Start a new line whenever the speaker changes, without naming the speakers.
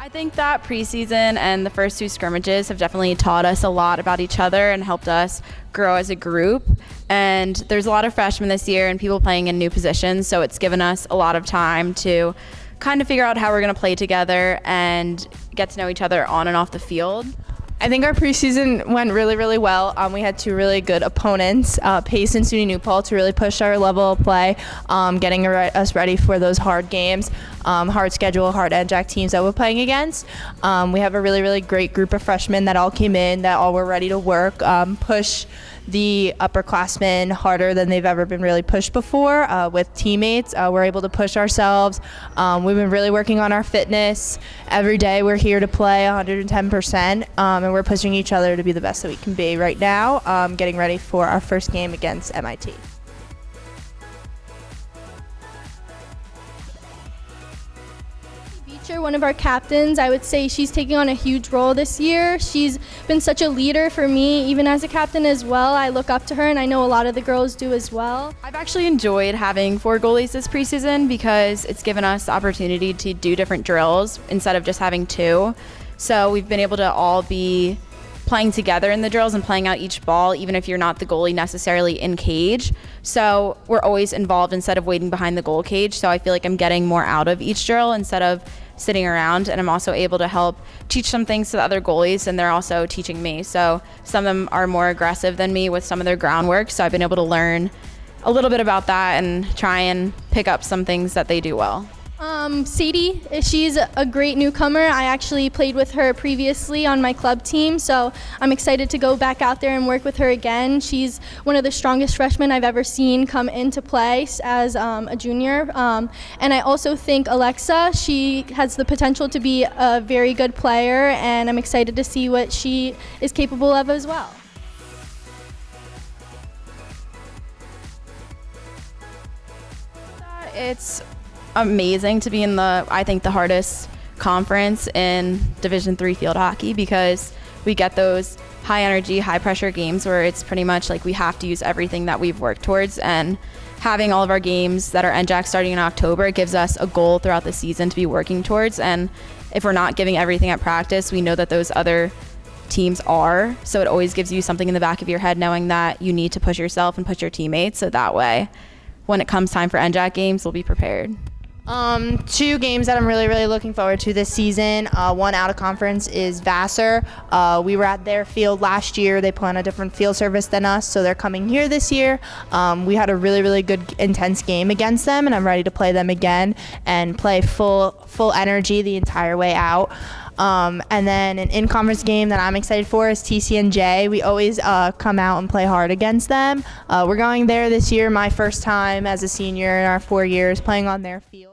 I think that preseason and the first two scrimmages have definitely taught us a lot about each other and helped us grow as a group. And there's a lot of freshmen this year and people playing in new positions, so it's given us a lot of time to kind of figure out how we're going to play together and get to know each other on and off the field.
I think our preseason went really, really well. We had two really good opponents, Pace and SUNY New Paltz, to really push our level of play, getting us ready for those hard games, hard schedule, hard NJAC teams that we're playing against. We have a really, really great group of freshmen that all came in, that all were ready to work, push the upperclassmen harder than they've ever been really pushed before with teammates. We're able to push ourselves. We've been really working on our fitness. Every day we're here to play 110%, and we're pushing each other to be the best that we can be right now, getting ready for our first game against MIT.
One of our captains, I would say she's taking on a huge role this year. She's been such a leader for me, even as a captain as well. I look up to her, and I know a lot of the girls do as well.
I've actually enjoyed having 4 goalies this preseason because it's given us the opportunity to do different drills instead of just having 2. So we've been able to all be playing together in the drills and playing out each ball, even if you're not the goalie necessarily in cage. So we're always involved instead of waiting behind the goal cage. So I feel like I'm getting more out of each drill instead of sitting around, and I'm also able to help teach some things to the other goalies, and they're also teaching me. So some of them are more aggressive than me with some of their groundwork, so I've been able to learn a little bit about that and try and pick up some things that they do well.
Sadie, she's a great newcomer. I actually played with her previously on my club team, so I'm excited to go back out there and work with her again. She's one of the strongest freshmen I've ever seen come into play as a junior. And I also think Alexa, she has the potential to be a very good player, and I'm excited to see what she is capable of as well.
It's amazing to be in I think the hardest conference in Division III field hockey, because we get those high energy, high pressure games where it's pretty much like we have to use everything that we've worked towards, and having all of our games that are NJAC starting in October, it gives us a goal throughout the season to be working towards. And if we're not giving everything at practice, we know that those other teams are, so it always gives you something in the back of your head knowing that you need to push yourself and push your teammates, so that way when it comes time for NJAC games, we'll be prepared.
2 games that I'm really, really looking forward to this season. One out of conference is Vassar. We were at their field last year. They play on a different field service than us, so they're coming here this year. We had a really, really good, intense game against them, and I'm ready to play them again and play full energy the entire way out. And then an in-conference game that I'm excited for is TCNJ. We always come out and play hard against them. We're going there this year, my first time as a senior in our 4 years playing on their field.